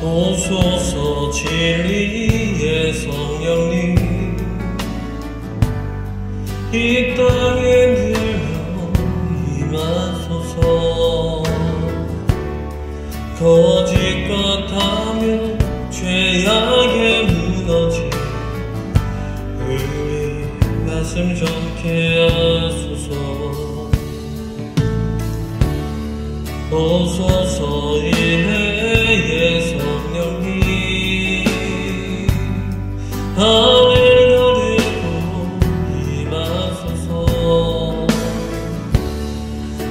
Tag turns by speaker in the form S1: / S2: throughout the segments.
S1: 오소서 진리의 성령님 이 땅에 들려 임하소서. 거짓 같으며 죄악에 무너진 우리 가슴 좋게 하소서. 오소서 인내의 성령님 하늘 가리고 임하소서.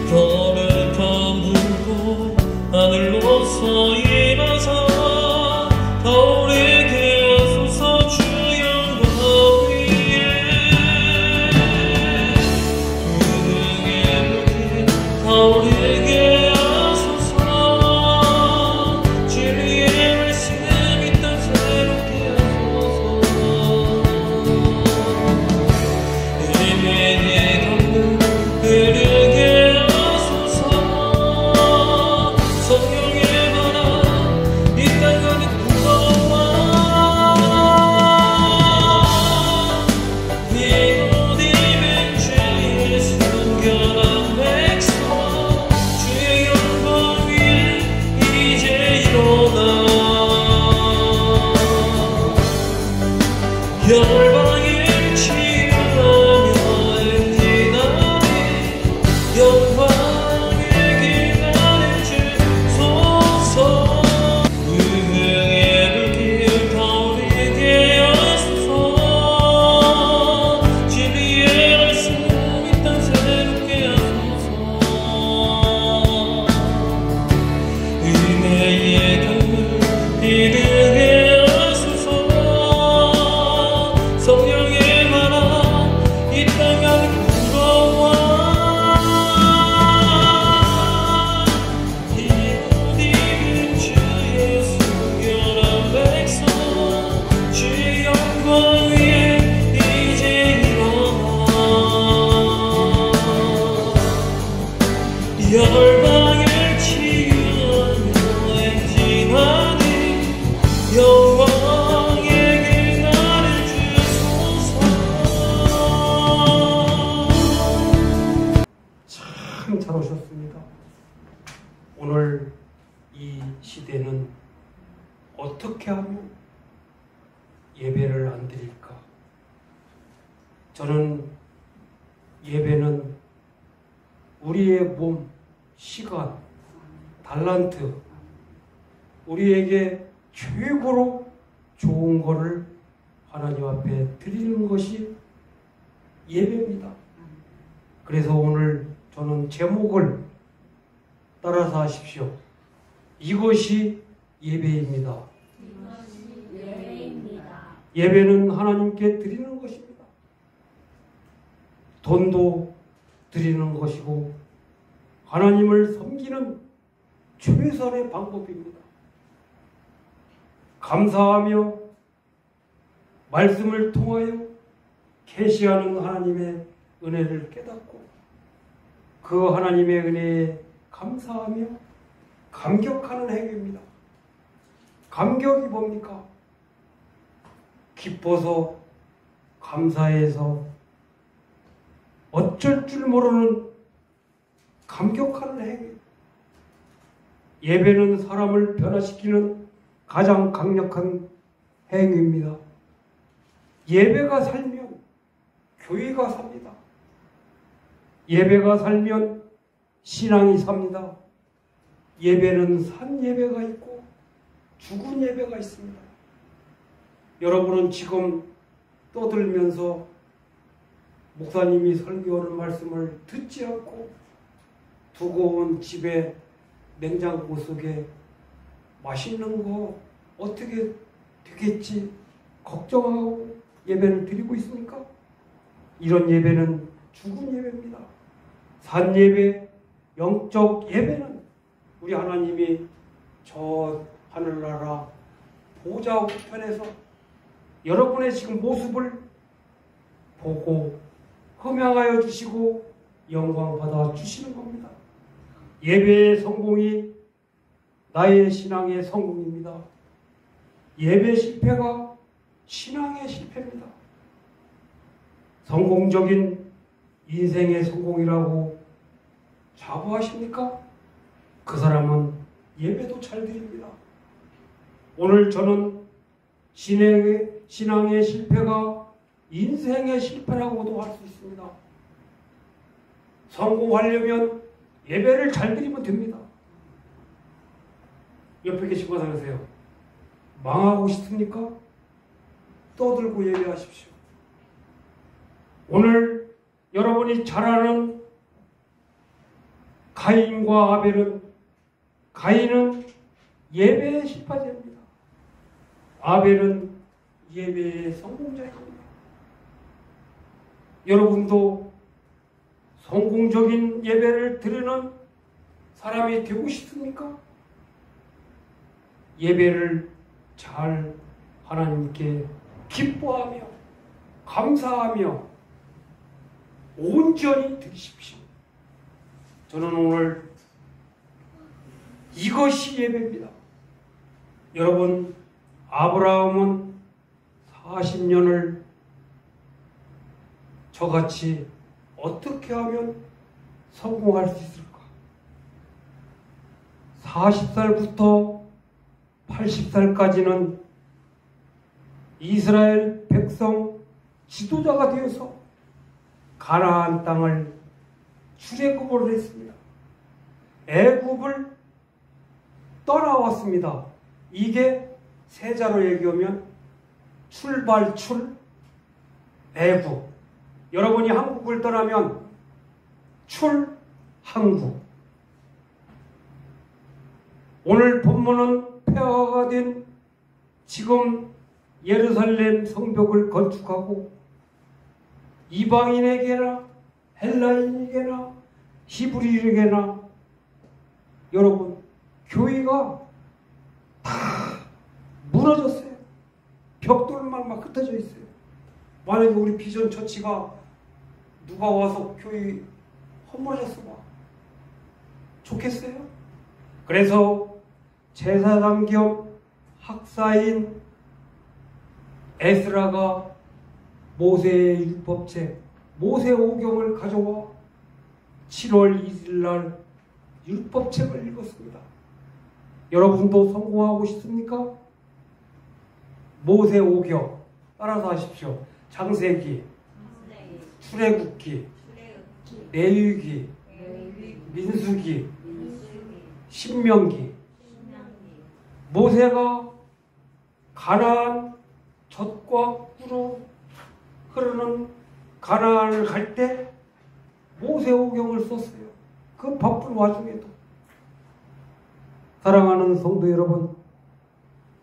S1: 별을 덤불고 하늘로서 임하사 타오르게 하소서. 주 영광 위에 구름의 불길 타오르게 열방을 치유하며 행진하니 영광의 길 나를 주소서. 의의 불길 타오르게 하소서. 진리의 말씀 이 땅 새롭게 하소서. 은혜의 강물 이르게 성령의 만화 이 땅 안에 불어와. 이웃이면 주의 순결한 백성 주의 영광 위에 이제 일어나. 열방을 치유하며 행진하니 영광의 길 나를 주소서.
S2: 참 잘 오셨습니다. 오늘 이 시대는 어떻게 하면 예배를 안 드릴까? 저는 예배는 우리의 몸, 시간, 달란트, 우리에게 최고로 좋은 것을 하나님 앞에 드리는 것이 예배입니다. 그래서 오늘 저는 제목을 따라서 하십시오. 이것이 예배입니다. 예배는 하나님께 드리는 것입니다. 돈도 드리는 것이고 하나님을 섬기는 최선의 방법입니다. 감사하며 말씀을 통하여 계시하는 하나님의 은혜를 깨닫고 그 하나님의 은혜에 감사하며 감격하는 행위입니다. 감격이 뭡니까? 기뻐서 감사해서 어쩔 줄 모르는 감격하는 행위. 예배는 사람을 변화시키는 가장 강력한 행위입니다. 예배가 살면 교회가 삽니다. 예배가 살면 신앙이 삽니다. 예배는 산 예배가 있고 죽은 예배가 있습니다. 여러분은 지금 떠들면서 목사님이 설교하는 말씀을 듣지 않고 두고 온 집에 냉장고 속에 맛있는 거 어떻게 되겠지 걱정하고 예배를 드리고 있습니까? 이런 예배는 죽은 예배입니다. 산 예배, 영적 예배는 우리 하나님이 저 하늘나라 보좌 우편에서 여러분의 지금 모습을 보고 흠양하여 주시고 영광 받아 주시는 겁니다. 예배의 성공이 나의 신앙의 성공입니다. 예배 실패가 신앙의 실패입니다. 성공적인 인생의 성공이라고 자부하십니까? 그 사람은 예배도 잘 드립니다. 오늘 저는 신앙의 실패가 인생의 실패라고도 할 수 있습니다. 성공하려면 예배를 잘 드리면 됩니다. 옆에 계신 분 생각하세요. 망하고 싶습니까? 떠들고 예배하십시오. 오늘 여러분이 잘 아는 가인과 아벨은, 가인은 예배의 실패자입니다. 아벨은 예배의 성공자입니다. 여러분도 성공적인 예배를 드리는 사람이 되고 싶습니까? 예배를 잘 하나님께 기뻐하며 감사하며 온전히 드리십시오. 저는 오늘 이것이 예배입니다. 여러분, 아브라함은 40년을 저같이 어떻게 하면 성공할 수 있을까? 40살부터 80살까지는 이스라엘 백성 지도자가 되어서 가나안 땅을 출애굽을 했습니다. 애굽을 떠나왔습니다. 이게 세자로 얘기하면 출발출 애굽. 여러분이 한국을 떠나면 출한국. 오늘 본문은 폐허가 된 지금 예루살렘 성벽을 건축하고 이방인에게나 헬라인에게나 히브리에게나 여러분 교회가 다 무너졌어요. 벽돌만 막 흩어져 있어요. 만약에 우리 비전 처치가 누가 와서 교회 허물어졌어 봐. 좋겠어요? 그래서 제사장 겸 학사인 에스라가 모세의 율법책, 모세오경을 가져와 7월 2일 날 율법책을 읽었습니다. 여러분도 성공하고 싶습니까? 모세오경 따라서 하십시오. 창세기, 출애굽기, 레위기, 민수기, 신명기. 모세가 가나안 젖과 꿀로 흐르는 가나안을 갈 때 모세오경을 썼어요. 그 바쁜 와중에도. 사랑하는 성도 여러분,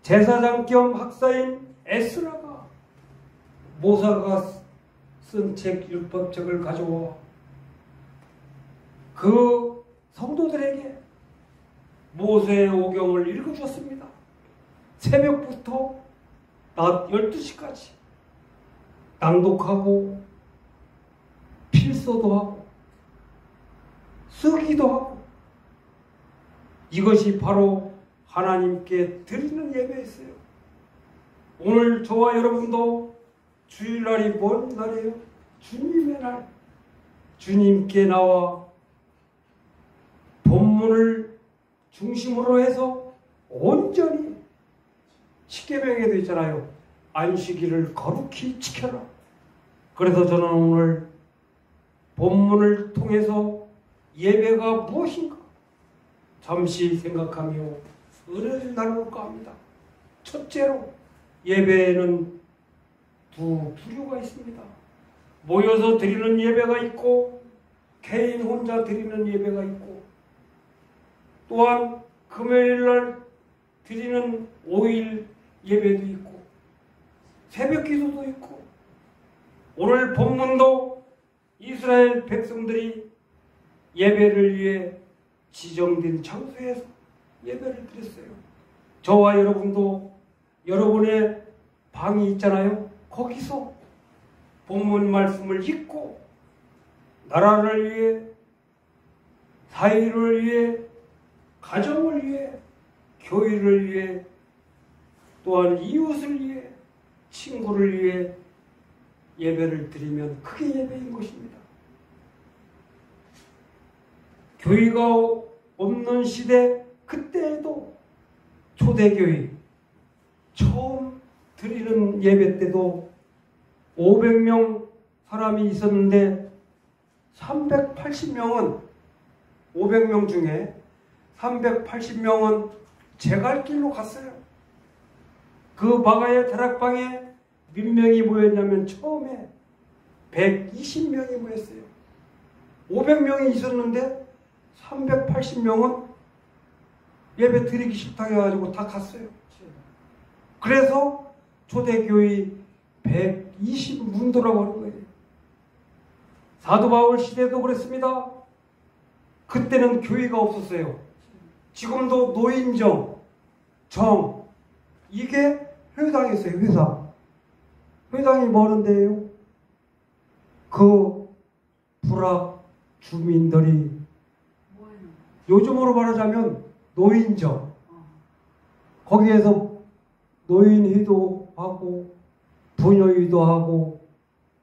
S2: 제사장 겸 학사인 에스라가 모세가 쓴 책 율법책을 가져와 그 성도들에게 모세오경을 읽어주었습니다. 새벽부터 낮 12시까지 낭독하고 필서도 하고 쓰기도 하고 이것이 바로 하나님께 드리는 예배였어요. 오늘 저와 여러분도 주일날이 뭔 날이에요? 주님의 날. 주님께 나와 본문을 중심으로 해서 온전히 십계명에도 있잖아요. 안식일을 거룩히 지켜라. 그래서 저는 오늘 본문을 통해서 예배가 무엇인가 잠시 생각하며 은혜를 나눌까 합니다. 첫째로 예배에는 두 부류가 있습니다. 모여서 드리는 예배가 있고 개인 혼자 드리는 예배가 있고 또한 금요일날 드리는 5일 예배도 있고 새벽 기도도 있고 오늘 본문도 이스라엘 백성들이 예배를 위해 지정된 장소에서 예배를 드렸어요. 저와 여러분도 여러분의 방이 있잖아요. 거기서 본문 말씀을 읽고 나라를 위해, 사회를 위해, 가정을 위해, 교회를 위해 또한 이웃을 위해, 친구를 위해 예배를 드리면 그게 예배인 것입니다. 교회가 없는 시대, 그때에도 초대교회 처음 드리는 예배 때도 500명 사람이 있었는데 380명은 500명 중에 380명은 제갈길로 갔어요. 그 바가의 다락방에 몇 명이 모였냐면 처음에 120명이 모였어요. 500명이 있었는데 380명은 예배 드리기 싫다고 해가지고 다 갔어요. 그래서 초대교회 120문도라고 하는 거예요. 사도 바울 시대도 그랬습니다. 그때는 교회가 없었어요. 지금도 노인정, 정, 이게 회당이었어요. 회당. 회당이 뭐는데요? 그 불악 주민들이 요즘으로 말하자면 노인정, 거기에서 노인회도 하고 부녀회도 하고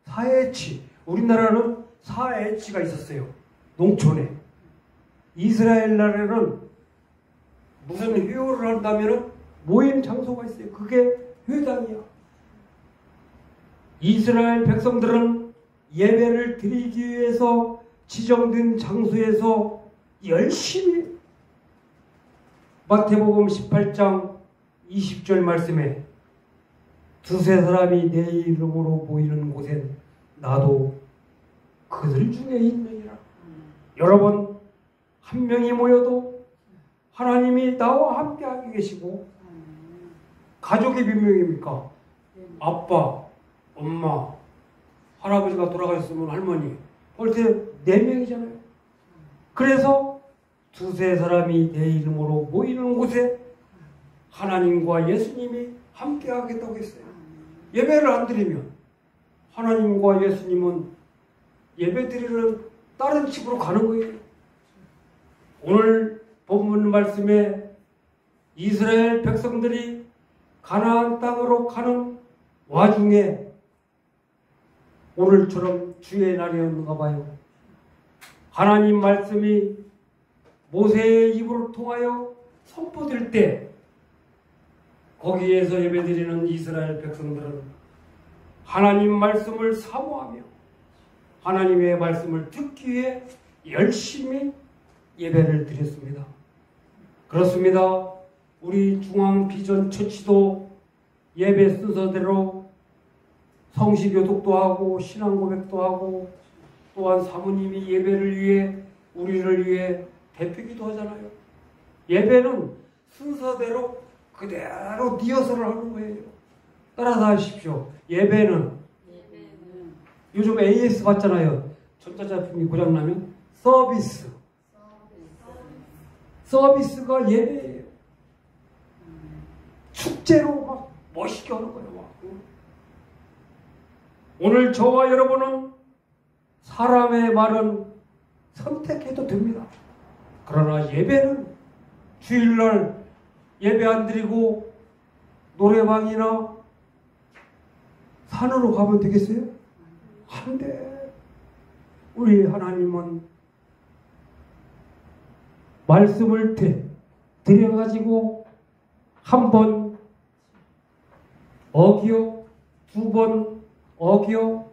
S2: 사회치, 우리나라는 사회치가 있었어요. 농촌에. 이스라엘 나라는 무슨 회의를 한다면 모임 장소가 있어요. 그게 회당이야. 이스라엘 백성들은 예배를 드리기 위해서 지정된 장소에서 열심히 마태복음 18장 20절 말씀에 두세 사람이 내 이름으로 모이는 곳엔 나도 그들 중에 있느니라. 여러분, 한 명이 모여도 하나님이 나와 함께 하고 계시고, 가족이 몇 명입니까? 아빠, 엄마, 할아버지가 돌아가셨으면 할머니, 벌써 4명이잖아요. 그래서 두세 사람이 내 이름으로 모이는 곳에 하나님과 예수님이 함께 하겠다고 했어요. 예배를 안 드리면 하나님과 예수님은 예배 드리는 다른 집으로 가는 거예요. 오늘 본문 말씀에 이스라엘 백성들이 가나안 땅으로 가는 와중에 오늘처럼 주의 날이었는가 봐요. 하나님 말씀이 모세의 입으로 통하여 선포될 때 거기에서 예배드리는 이스라엘 백성들은 하나님 말씀을 사모하며 하나님의 말씀을 듣기 위해 열심히 예배를 드렸습니다. 그렇습니다. 우리 중앙비전처치도 예배 순서대로 성시교독도 하고 신앙고백도 하고 또한 사모님이 예배를 위해 우리를 위해 대표기도 하잖아요. 예배는 순서대로 그대로 리허설을 하는 거예요. 따라서 하십시오. 예배는 요즘 AS 받잖아요. 전자제품이 고장나면 서비스가 예배예요. 축제로 막 멋있게 하는 거예요. 막. 오늘 저와 여러분은 사람의 말은 선택해도 됩니다. 그러나 예배는 주일날 예배 안 드리고 노래방이나 산으로 가면 되겠어요? 안 돼. 우리 하나님은 말씀을 드려가지고 한 번 어기요, 두 번 어기요,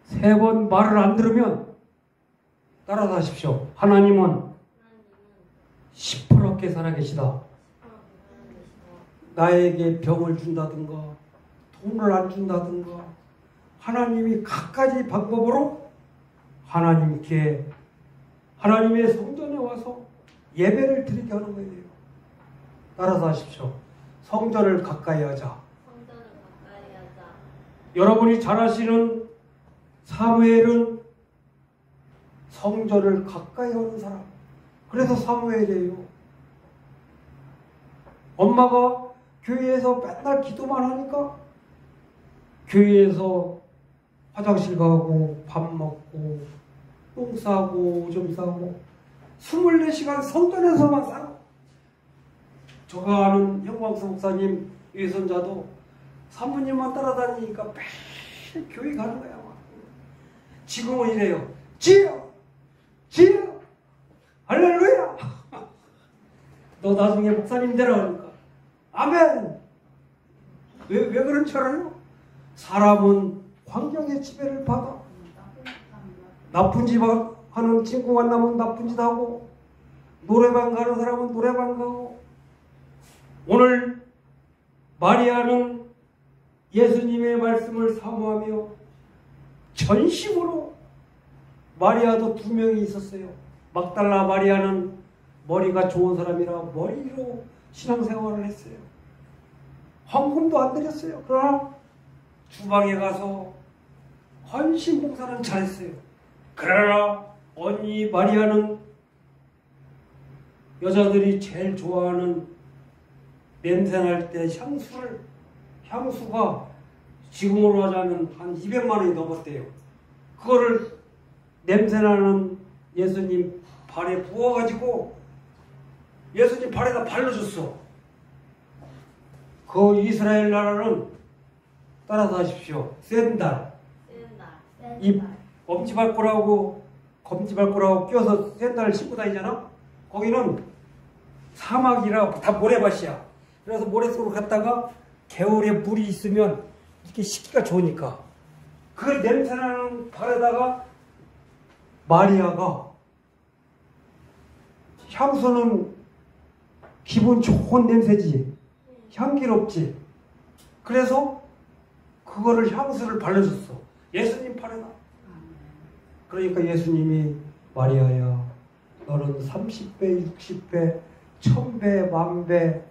S2: 세 번 말을 안 들으면 따라서 하십시오. 하나님은 시퍼렇게 살아계시다. 나에게 병을 준다든가 돈을 안 준다든가 하나님이 갖가지 방법으로 하나님께 하나님의 성전에 와서 예배를 드리게 하는 거예요. 따라서 하십시오. 성전을 가까이 하자. 여러분이 잘 아시는 사무엘은 성전을 가까이 하는 사람. 그래서 사무엘이에요. 엄마가 교회에서 맨날 기도만 하니까 교회에서 화장실 가고 밥 먹고 똥 싸고 오줌 싸고 24시간 성전에서만 싸고 제가 아는 형광수 목사님 외손자도 사모님만 따라다니니까 매일 교회 가는 거야. 막. 지금은 이래요. 지여! 지여! 할렐루야! 너 나중에 목사님 되라 그러니까. 아멘! 왜 그런 줄 알아요? 사람은 환경의 지배를 받아. 나쁜 짓 하는 친구 만나면 나쁜 짓 하고, 노래방 가는 사람은 노래방 가고. 오늘 마리아는 예수님의 말씀을 사모하며 전심으로, 마리아도 2명이 있었어요. 막달라 마리아는 머리가 좋은 사람이라 머리로 신앙생활을 했어요. 헌금도 안 드렸어요. 그러나 주방에 가서 헌신 봉사는 잘했어요. 그러나 언니 마리아는 여자들이 제일 좋아하는 냄새날 때 향수가 지금으로 하자면 한 200만 원이 넘었대요. 그거를 냄새나는 예수님 발에 부어가지고 예수님 발에다 발라줬어. 그 이스라엘 나라는 따라서 하십시오. 샌달. 이 검지발가락하고 껴서 샌달을 신고 다니잖아. 거기는 사막이라 다 모래밭이야. 그래서 모래 속으로 갔다가 겨울에 물이 있으면 이렇게 씻기가 좋으니까 그걸 냄새나는 발에다가 마리아가 향수는 기분 좋은 냄새지. 향기롭지. 그래서 그거를 향수를 발라줬어. 예수님 팔에다. 그러니까 예수님이 마리아야, 너는 30배, 60배, 1000배, 만배,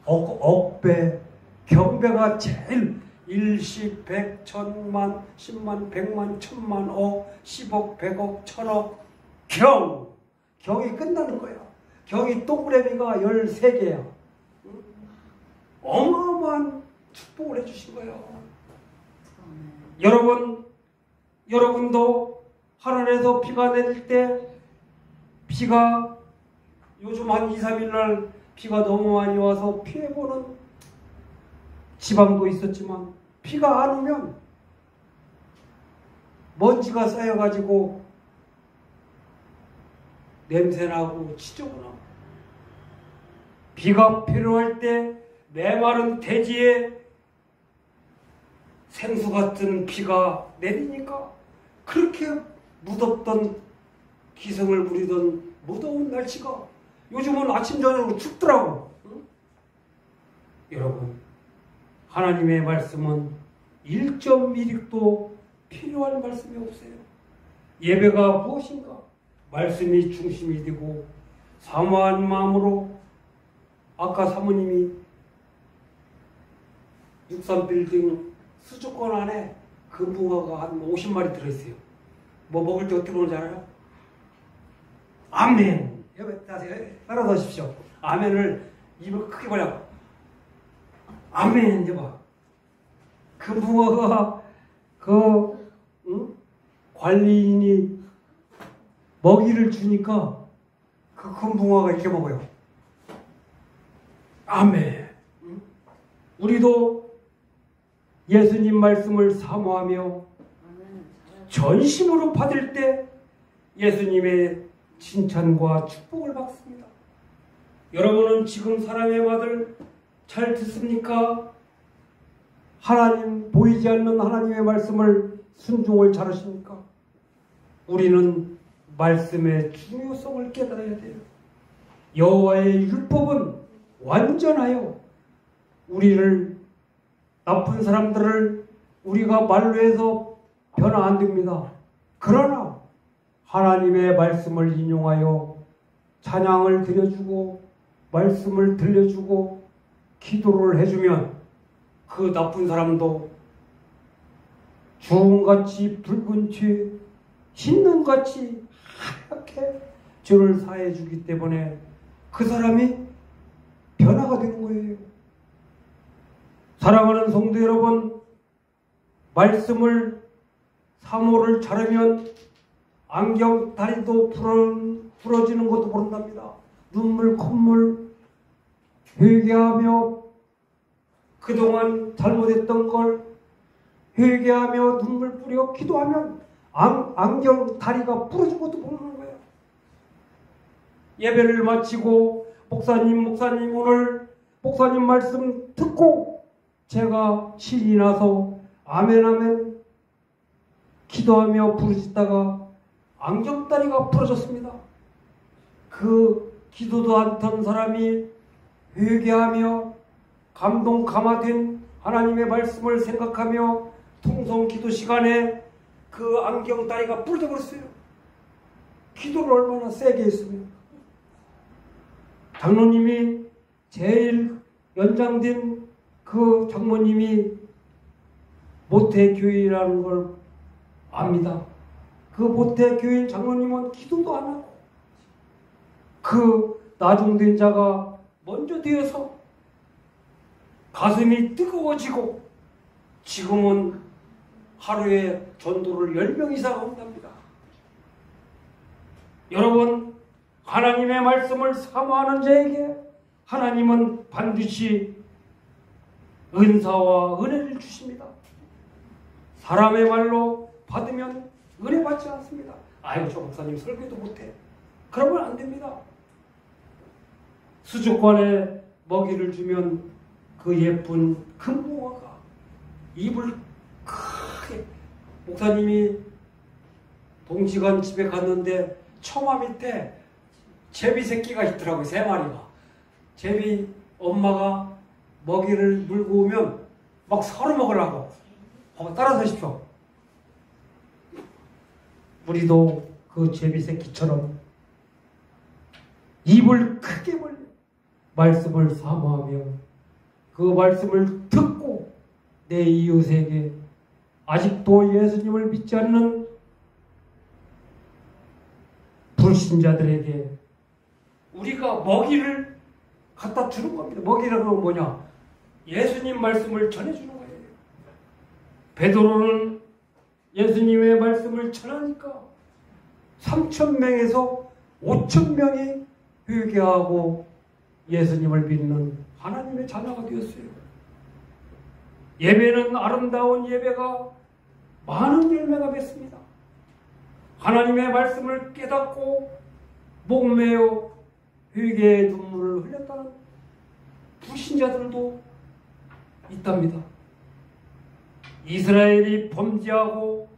S2: 억배, 경배가 제일 1십, 100, 1000만, 10만, 100만, 1000만, 억, 10억, 100억, 1000억, 경이 끝나는 거야. 경이 동그라미가 13개야. 어마어마한 축복을 해주신 거예요. 여러분도 하늘에서 비가 내릴 때, 비가 요즘 한 2, 3일 날 비가 너무 많이 와서 피해보는 지방도 있었지만, 비가 안 오면 먼지가 쌓여가지고 냄새나고 지저분하고, 비가 필요할 때 메마른 대지에 생수 같은 비가 내리니까 그렇게 무덥던 기승을 부리던 무더운 날씨가 요즘은 아침 저녁으로 춥더라고. 응? 여러분, 하나님의 말씀은 1.1획도 필요한 말씀이 없어요. 예배가 무엇인가? 말씀이 중심이 되고 사모한 마음으로, 아까 사모님이 63빌딩 수족관 안에 금붕어가 한 50마리 들어있어요. 뭐 먹을 때 어떻게 먹는지 알아요? 아멘! 따라서 하십시오. 아멘을 입을 크게 벌려. 아멘! 해봐. 금붕어가 관리인이 먹이를 주니까 그 금붕어가 이렇게 먹어요. 아멘. 우리도 예수님 말씀을 사모하며 전심으로 받을 때 예수님의 칭찬과 축복을 받습니다. 여러분은 지금 사람의 말을 잘 듣습니까? 하나님, 보이지 않는 하나님의 말씀을 순종을 잘하십니까? 우리는 말씀의 중요성을 깨달아야 돼요. 여호와의 율법은 완전하여 우리를, 나쁜 사람들을 우리가 말로 해서 변화 안 됩니다. 그러나 하나님의 말씀을 인용하여 찬양을 드려주고 말씀을 들려주고 기도를 해주면 그 나쁜 사람도 주홍같이 붉은 죄, 흰눈같이 하얗게 죄를 사해 주기 때문에 그 사람이 변화가 되는 거예요. 사랑하는 성도 여러분, 말씀을 사모를 잘하면 안경 다리도 부러지는 것도 모른답니다. 눈물, 콧물, 회개하며 그동안 잘못했던 걸 회개하며 눈물 뿌려 기도하면 안경 다리가 부러진 것도 모르는 거예요. 예배를 마치고 목사님 오늘 목사님 말씀 듣고 제가 신이 나서 아멘 기도하며 부르짖다가 안경다리가 부러졌습니다. 그 기도도 않던 사람이 회개하며 감동 감화된 하나님의 말씀을 생각하며 통성 기도 시간에 그 안경다리가 부러져 버렸어요. 기도를 얼마나 세게 했으면. 장로님이 제일 연장된 그 장모님이 모태교인이라는 걸 압니다. 그 모태교인 장로님은 기도도 안 하고 그 나중된 자가 먼저 되어서 가슴이 뜨거워지고 지금은 하루에 전도를 10명 이상 한답니다. 여러분, 하나님의 말씀을 사모하는 자에게 하나님은 반드시 은사와 은혜를 주십니다. 사람의 말로 받으면 은혜 받지 않습니다. 아유, 저 목사님 설교도 못해. 그러면 안 됩니다. 수족관에 먹이를 주면 그 예쁜 금붕어가 입을 크게, 목사님이 동지간 집에 갔는데 처마 밑에 제비 새끼가 있더라고요. 3마리가. 제비 엄마가 먹이를 물고 오면 막 서로 먹으라고. 따라서십시오. 우리도 그 제비 새끼처럼 입을 크게 벌려 말씀을 사모하며 그 말씀을 듣고 내 이웃에게 아직도 예수님을 믿지 않는 불신자들에게 우리가 먹이를 갖다 주는 겁니다. 먹이라는 건 뭐냐? 예수님 말씀을 전해주는 거예요. 베드로는 예수님의 말씀을 전하니까 3,000명에서 5,000명이 회개하고 예수님을 믿는 하나님의 자녀가 되었어요. 예배는 아름다운 예배가 많은 열매가 맺습니다. 하나님의 말씀을 깨닫고 목매어 회개의 눈물을 흘렸다는 불신자들도 있답니다. 이스라엘이 범죄하고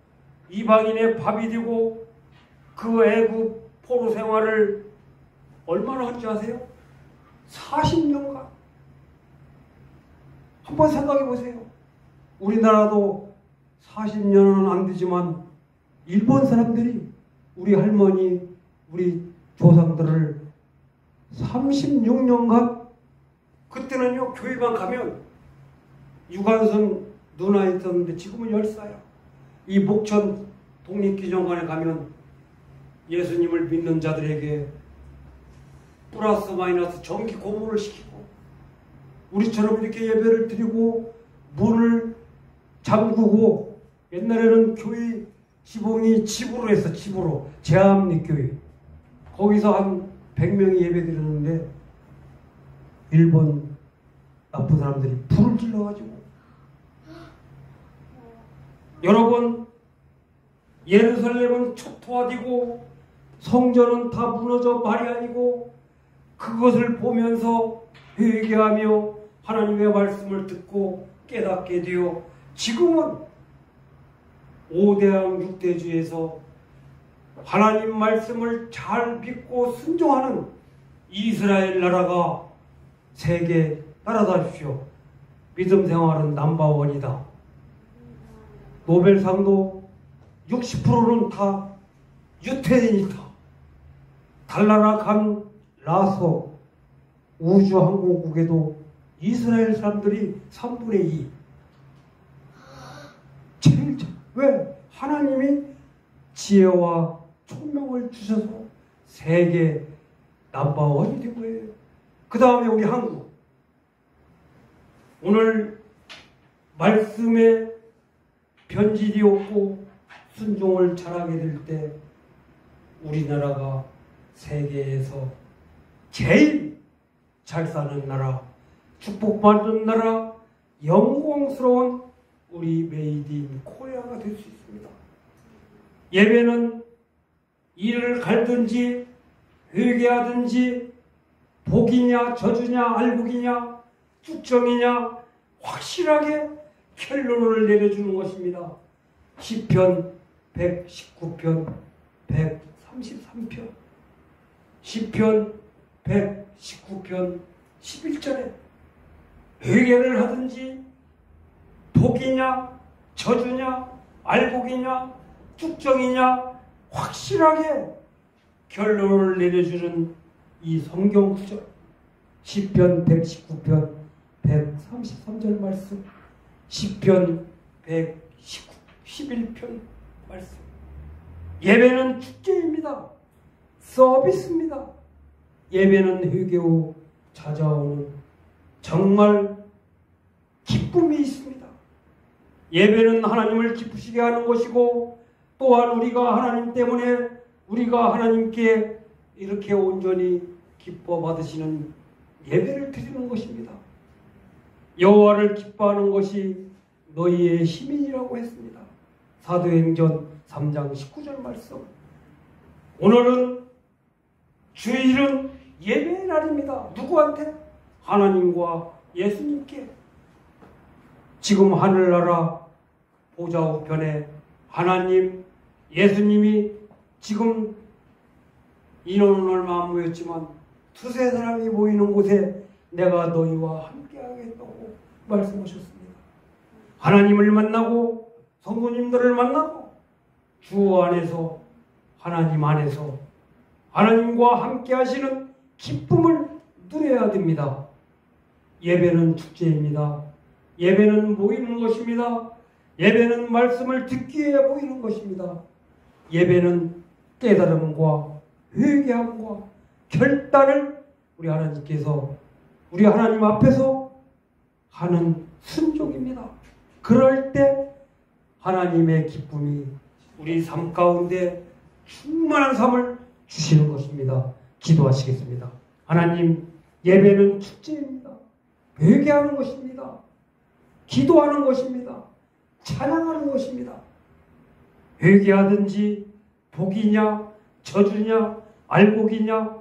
S2: 이방인의 밥이 되고 그 애굽 포로 생활을 얼마나 한지 아세요? 40년간. 한번 생각해 보세요. 우리나라도 40년은 안 되지만 일본 사람들이 우리 할머니, 우리 조상들을 36년간, 그때는요 교회만 가면 유관순 누나 있었는데 지금은 열사야. 이 목천 독립기념관에 가면 예수님을 믿는 자들에게 플러스 마이너스 정기 고문을 시키고 우리처럼 이렇게 예배를 드리고 문을 잠그고, 옛날에는 교회 지붕이 집으로 했어. 집으로. 제암리교회. 거기서 한 100명이 예배 드렸는데 일본 나쁜 사람들이 불을 질러가지고, 여러분, 예루살렘은 초토화되고 성전은 다 무너져 말이 아니고 그것을 보면서 회개하며 하나님의 말씀을 듣고 깨닫게 되어 지금은 5대왕 6대주에서 하나님 말씀을 잘 믿고 순종하는 이스라엘 나라가 세계 따라다십시오. 믿음 생활은 넘버원이다. 노벨상도 60%는 다 유태인이다. 달나라 간 라서 우주항공국에도 이스라엘 사람들이 3분의 2. 제일 왜? 하나님이 지혜와 총명을 주셔서 세계 넘버원이 된 거예요. 그 다음에 우리 한국. 오늘 말씀에 변질이 없고 순종을 잘하게 될 때 우리나라가 세계에서 제일 잘 사는 나라, 축복받는 나라, 영광스러운 우리 메이드 인 코리아가 될 수 있습니다. 예배는 이를 갈든지 회개하든지 복이냐 저주냐 알곡이냐 쭉정이냐 확실하게 결론을 내려주는 것입니다. 시편 119편 133편 시편 119편 11절에 회개를 하든지 복이냐 저주냐 알곡이냐 쭉정이냐 확실하게 결론을 내려주는 이 성경 구절 시편 119편 133절 말씀 시편 111편 말씀 예배는 축제입니다. 서비스입니다. 예배는 회개 후 찾아오는 정말 기쁨이 있습니다. 예배는 하나님을 기쁘시게 하는 것이고 또한 우리가 하나님 때문에 우리가 하나님께 이렇게 온전히 기뻐 받으시는 예배를 드리는 것입니다. 여호와를 기뻐하는 것이 너희의 힘이라고 했습니다. 사도행전 3장 19절 말씀. 오늘은 주일은 예배의 날입니다. 누구한테? 하나님과 예수님께. 지금 하늘나라 보좌 우편에 하나님, 예수님이 지금 인원은 얼마 안 모였지만 두세 사람이 모이는 곳에 내가 너희와 함께 하겠다고 말씀하셨습니다. 하나님을 만나고 성도님들을 만나고 주 안에서 하나님 안에서 하나님과 함께 하시는 기쁨을 누려야 됩니다. 예배는 축제입니다. 예배는 모이는 것입니다. 예배는 말씀을 듣기 위해 모이는 것입니다. 예배는 깨달음과 회개함과 결단을 우리 하나님께서 우리 하나님 앞에서 하는 순종입니다. 그럴 때 하나님의 기쁨이 우리 삶 가운데 충만한 삶을 주시는 것입니다. 기도하시겠습니다. 하나님, 예배는 축제입니다. 회개하는 것입니다. 기도하는 것입니다. 찬양하는 것입니다. 회개하든지 복이냐 저주냐 알곡이냐